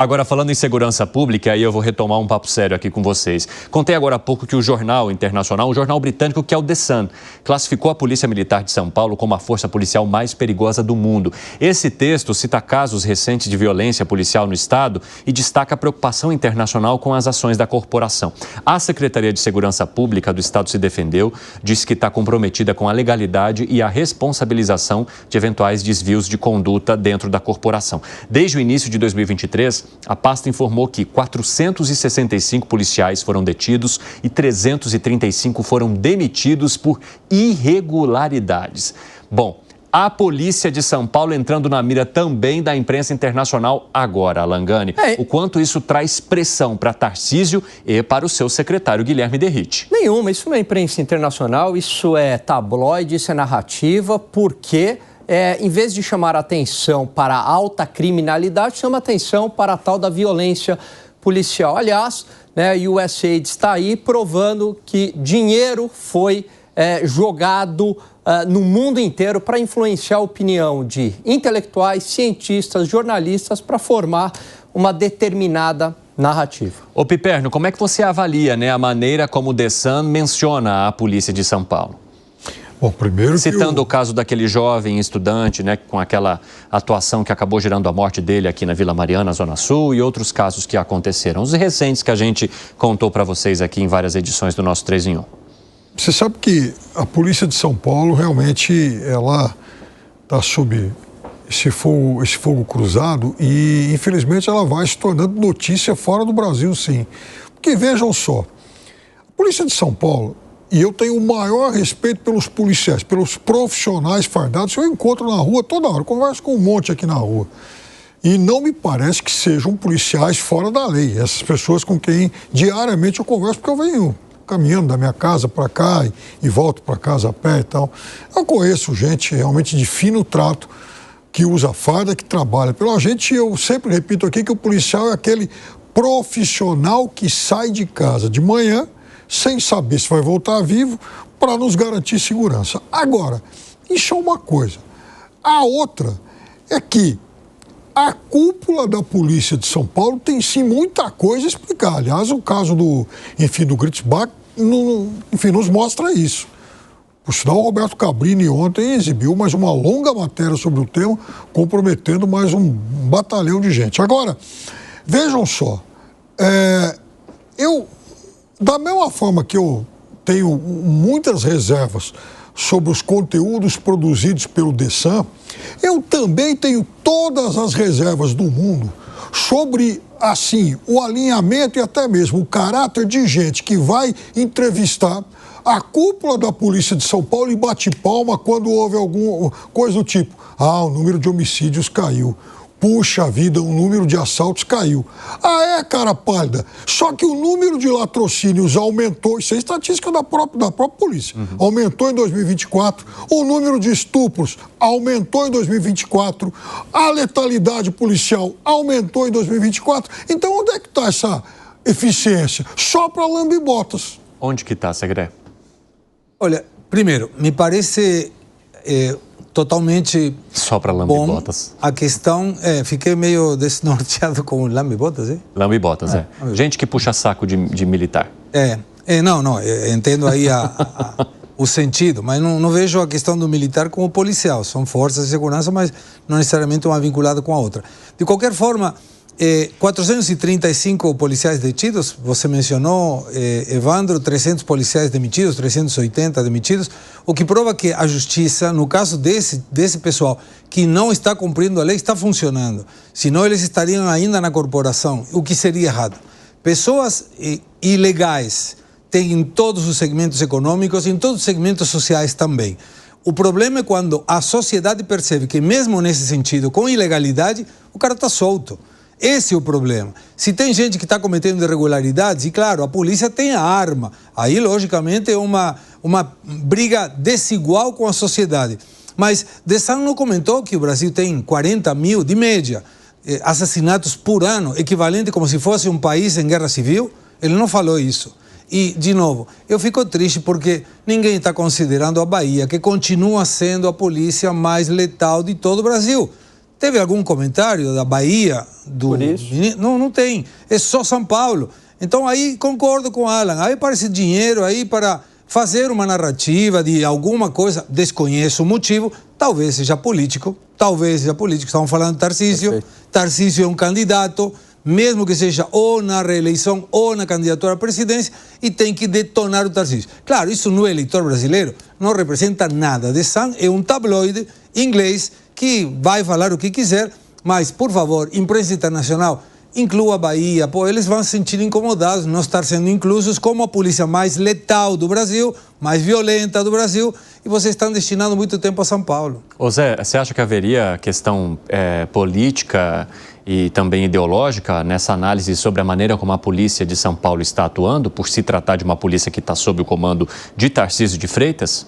Agora, falando em segurança pública, aí eu vou retomar um papo sério aqui com vocês. Contei agora há pouco que o jornal internacional, um jornal britânico que é o The Sun, classificou a Polícia Militar de São Paulo como a força policial mais perigosa do mundo. Esse texto cita casos recentes de violência policial no estado e destaca a preocupação internacional com as ações da corporação. A Secretaria de Segurança Pública do estado se defendeu, disse que está comprometida com a legalidade e a responsabilização de eventuais desvios de conduta dentro da corporação. Desde o início de 2023, a pasta informou que 465 policiais foram detidos e 335 foram demitidos por irregularidades. Bom, a polícia de São Paulo entrando na mira também da imprensa internacional agora, Alangani. O quanto isso traz pressão para Tarcísio e para o seu secretário Guilherme Derrite? Nenhuma, isso não é imprensa internacional, isso é tabloide, isso é narrativa, porque... em vez de chamar atenção para a alta criminalidade, chama atenção para a tal da violência policial. Aliás, o USAID está aí provando que dinheiro foi jogado no mundo inteiro para influenciar a opinião de intelectuais, cientistas, jornalistas para formar uma determinada narrativa. Ô Piperno, como é que você avalia a maneira como o The Sun menciona a polícia de São Paulo? Bom, primeiro citando o caso daquele jovem estudante, com aquela atuação que acabou gerando a morte dele aqui na Vila Mariana, Zona Sul, e outros casos que aconteceram, os recentes que a gente contou para vocês aqui em várias edições do nosso 3 em 1. Você sabe que a polícia de São Paulo realmente ela está sob esse fogo cruzado e infelizmente ela vai se tornando notícia fora do Brasil, sim. Porque vejam só, a polícia de São Paulo, e eu tenho o maior respeito pelos policiais, pelos profissionais fardados. Eu encontro na rua toda hora, converso com um monte aqui na rua. E não me parece que sejam policiais fora da lei. Essas pessoas com quem diariamente eu converso, porque eu venho caminhando da minha casa para cá e volto para casa a pé e tal. Eu conheço gente realmente de fino trato, que usa farda, que trabalha pela gente. E eu sempre repito aqui que o policial é aquele profissional que sai de casa de manhã, sem saber se vai voltar vivo, para nos garantir segurança. Agora, isso é uma coisa. A outra é que a cúpula da polícia de São Paulo tem sim muita coisa a explicar. Aliás, o caso do Gritzbach, nos mostra isso. Por sinal, o Roberto Cabrini ontem exibiu mais uma longa matéria sobre o tema, comprometendo mais um batalhão de gente. Agora, vejam só, da mesma forma que eu tenho muitas reservas sobre os conteúdos produzidos pelo The Sun, eu também tenho todas as reservas do mundo sobre, assim, o alinhamento e até mesmo o caráter de gente que vai entrevistar a cúpula da polícia de São Paulo e bate palma quando houve alguma coisa do tipo: o número de homicídios caiu. Puxa vida, o número de assaltos caiu. Cara pálida. Só que o número de latrocínios aumentou, isso é estatística da própria polícia, aumentou em 2024, o número de estupros aumentou em 2024, a letalidade policial aumentou em 2024. Então, onde é que está essa eficiência? Só para lambe-botas. Onde que está, Segré? Olha, primeiro, me parece... totalmente só para lambe-botas. A questão fiquei meio desnorteado com lambe-botas, Lambe-botas, gente que puxa saco de militar. Entendo aí o sentido, mas não vejo a questão do militar como policial. São forças de segurança, mas não necessariamente uma vinculada com a outra. De qualquer forma, 435 policiais detidos, você mencionou, Evandro, 300 policiais demitidos, 380 demitidos, o que prova que a justiça, no caso desse pessoal que não está cumprindo a lei, está funcionando. Senão eles estariam ainda na corporação, o que seria errado. Pessoas ilegais tem em todos os segmentos econômicos e em todos os segmentos sociais também. O problema é quando a sociedade percebe que mesmo nesse sentido, com ilegalidade, o cara está solto. Esse é o problema. Se tem gente que está cometendo irregularidades, e claro, a polícia tem a arma, aí logicamente é uma briga desigual com a sociedade. Mas The Sun não comentou que o Brasil tem 40 mil, de média, assassinatos por ano, equivalente como se fosse um país em guerra civil? Ele não falou isso. E, de novo, eu fico triste porque ninguém está considerando a Bahia, que continua sendo a polícia mais letal de todo o Brasil. Teve algum comentário da Bahia? Por isso. Não tem. É só São Paulo. Então aí concordo com o Alan. Aí parece dinheiro aí para fazer uma narrativa de alguma coisa. Desconheço o motivo. Talvez seja político. Estamos falando de Tarcísio. Perfeito. Tarcísio é um candidato, mesmo que seja ou na reeleição ou na candidatura à presidência, e tem que detonar o Tarcísio. Claro, isso no eleitor brasileiro não representa nada. The Sun é um tabloide inglês que vai falar o que quiser, mas, por favor, imprensa internacional, inclua a Bahia, eles vão se sentir incomodados não estar sendo inclusos como a polícia mais letal do Brasil, mais violenta do Brasil, e vocês estão destinando muito tempo a São Paulo. Ô Zé, você acha que haveria questão política e também ideológica nessa análise sobre a maneira como a polícia de São Paulo está atuando, por se tratar de uma polícia que está sob o comando de Tarcísio de Freitas?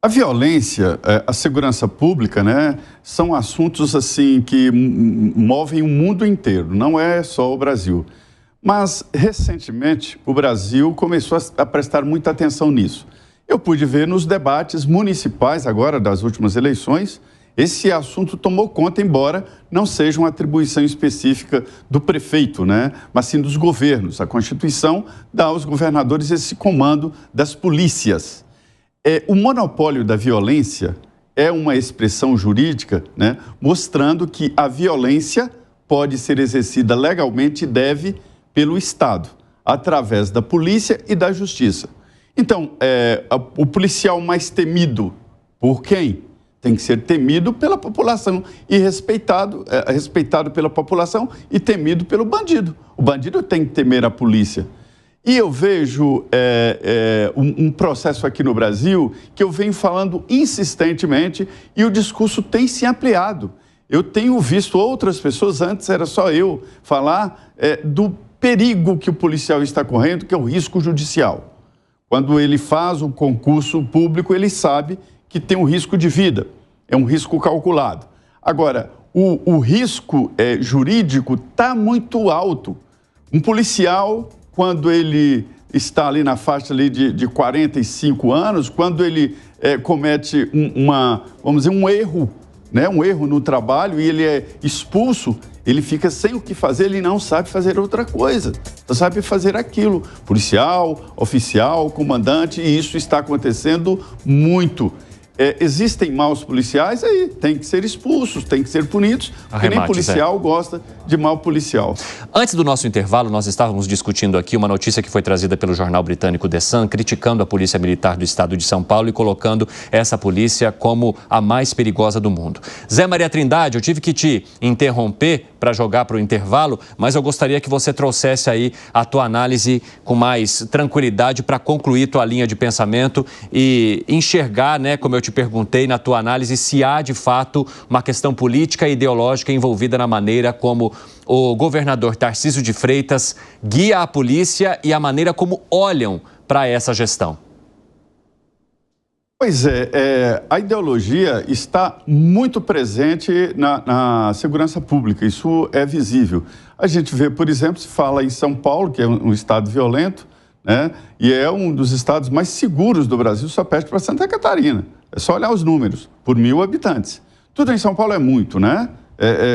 A violência, a segurança pública, né, são assuntos assim que movem o mundo inteiro, não é só o Brasil. Mas, recentemente, o Brasil começou a prestar muita atenção nisso. Eu pude ver nos debates municipais, agora das últimas eleições, esse assunto tomou conta, embora não seja uma atribuição específica do prefeito, né, mas sim dos governos. A Constituição dá aos governadores esse comando das polícias. O monopólio da violência é uma expressão jurídica, né, mostrando que a violência pode ser exercida legalmente e deve pelo Estado, através da polícia e da justiça. Então, o policial mais temido por quem? Tem que ser temido pela população e respeitado pela população e temido pelo bandido. O bandido tem que temer a polícia. E eu vejo um processo aqui no Brasil que eu venho falando insistentemente e o discurso tem se ampliado. Eu tenho visto outras pessoas, antes era só eu, falar do perigo que o policial está correndo, que é o risco judicial. Quando ele faz um concurso público, ele sabe que tem um risco de vida, é um risco calculado. Agora, o risco jurídico está muito alto. Um policial, quando ele está ali na faixa ali de 45 anos, quando ele comete vamos dizer, um erro, né? Um erro no trabalho e ele é expulso, ele fica sem o que fazer, ele não sabe fazer outra coisa, não sabe fazer aquilo. Policial, oficial, comandante, e isso está acontecendo muito. Existem maus policiais, aí tem que ser expulsos, tem que ser punidos, porque nem policial gosta de mau policial. Antes do nosso intervalo, nós estávamos discutindo aqui uma notícia que foi trazida pelo jornal britânico The Sun, criticando a Polícia Militar do Estado de São Paulo e colocando essa polícia como a mais perigosa do mundo. Zé Maria Trindade, eu tive que te interromper para jogar para o intervalo, mas eu gostaria que você trouxesse aí a tua análise com mais tranquilidade para concluir tua linha de pensamento e enxergar, né, como eu te perguntei na tua análise, se há de fato uma questão política e ideológica envolvida na maneira como o governador Tarcísio de Freitas guia a polícia e a maneira como olham para essa gestão. Pois a ideologia está muito presente na segurança pública, isso é visível. A gente vê, por exemplo, se fala em São Paulo, que é um estado violento, né, e é um dos estados mais seguros do Brasil, só perde para Santa Catarina. É só olhar os números, por 1.000 habitantes. Tudo em São Paulo é muito, né?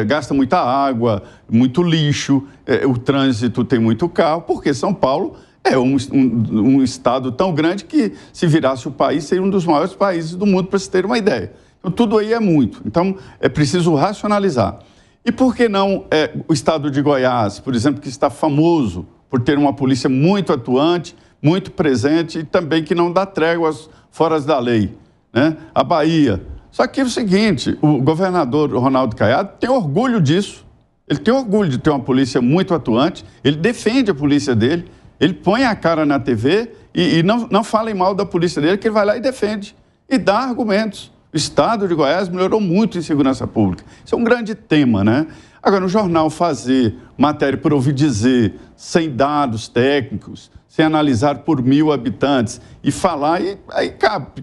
Gasta muita água, muito lixo, o trânsito tem muito carro, porque São Paulo é um estado tão grande que, se virasse o país, seria um dos maiores países do mundo, para se ter uma ideia. Então, tudo aí é muito. Então, é preciso racionalizar. E por que não o estado de Goiás, por exemplo, que está famoso por ter uma polícia muito atuante, muito presente e também que não dá tréguas fora da lei, né? A Bahia. Só que é o seguinte, o governador Ronaldo Caiado tem orgulho disso. Ele tem orgulho de ter uma polícia muito atuante, ele defende a polícia dele, ele põe a cara na TV e não fala mal da polícia dele, que ele vai lá e defende e dá argumentos. O estado de Goiás melhorou muito em segurança pública. Isso é um grande tema, né? Agora, no jornal fazer matéria por ouvir dizer, sem dados técnicos, sem analisar por 1.000 habitantes e falar, aí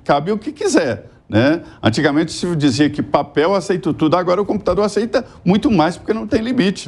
cabe o que quiser, né? Antigamente se dizia que papel aceita tudo, agora o computador aceita muito mais porque não tem limite.